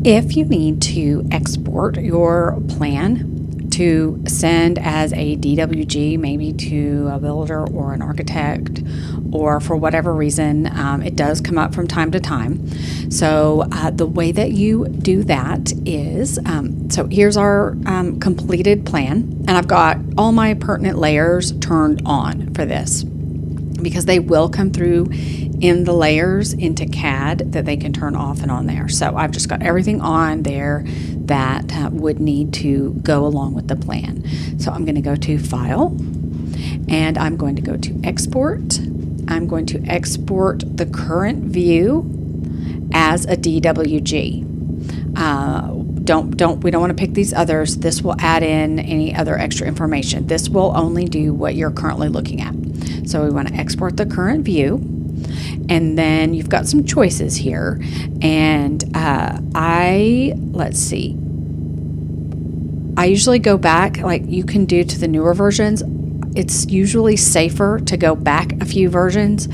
If you need to export your plan to send as a DWG, maybe to a builder or an architect, or for whatever reason, it does come up from time to time. So the way that you do that is, so here's our completed plan, and I've got all my pertinent layers turned on for this, because they will come through in the layers into CAD that they can turn off and on there. So I've just got everything on there that would need to go along with the plan. So I'm going to go to File, and I'm going to go to Export. I'm going to export the current view as a DWG. We don't want to pick these others. This will add in any other extra information. This will only do what you're currently looking at. So we want to export the current view, and then you've got some choices here. And let's see. I usually go back, like you can do to the newer versions. It's usually safer to go back a few versions.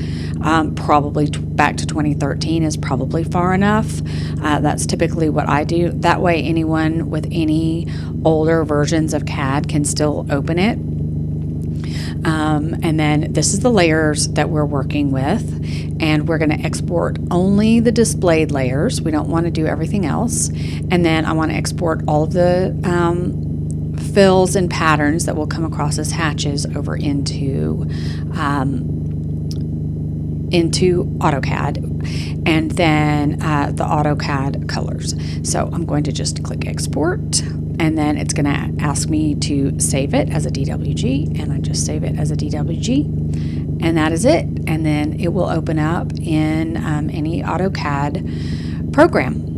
Probably back to 2013 is probably far enough. That's typically what I do. That way anyone with any older versions of CAD can still open it. And then this is the layers that we're working with, and we're going to export only the displayed layers. We don't want to do everything else. And then I want to export all of the fills and patterns that will come across as hatches over into AutoCAD, and then the AutoCAD colors. So I'm going to just click export, and then it's going to ask me to save it as a DWG, and I just save it as a DWG, and that is it. And then it will open up in any AutoCAD program.